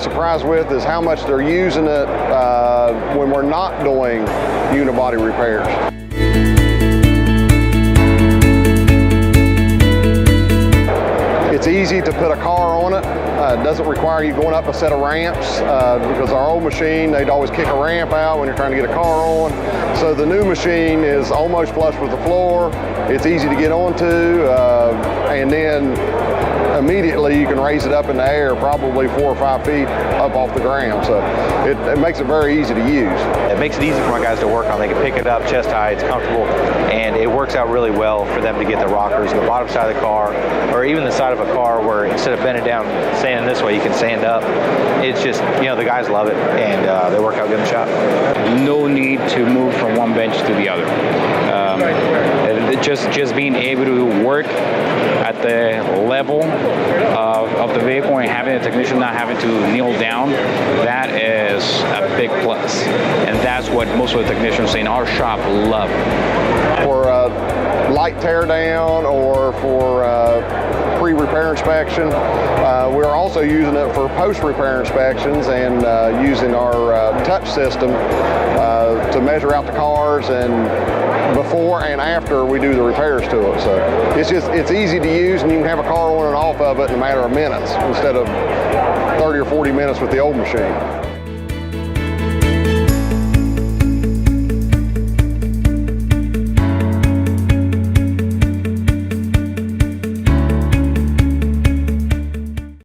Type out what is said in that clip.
always surprised with is how much they're using it when we're not doing unibody repairs. It's easy to put a car on it. It doesn't require you going up a set of ramps because our old machine, they'd always kick a ramp out when you're trying to get a car on. So the new machine is almost flush with the floor. It's easy to get onto, and then immediately you can raise it up in the air probably 4 or 5 feet up off the ground. So it makes it very easy to use. It makes it easy for my guys to work on. They can pick it up chest high, it's comfortable, and it works out really well for them to get the rockers, the bottom side of the car, or even the side of a car where instead of bending down, sanding this way, you can sand up. It's just, you know, the guys love it, and they work out good in the shop. No need to move from one bench to the other. Just being able to work at the level of the vehicle and having a technician not having to kneel down, that is a big plus. And that's what most of the technicians in our shop love. For light tear down or for pre-repair inspection, we're also using it for post-repair inspections and using our touch system to measure out the cars and before and after we do the repairs to it. So it's easy to use, and you can have a car on and off of it in a matter of minutes instead of 30 or 40 minutes with the old machine.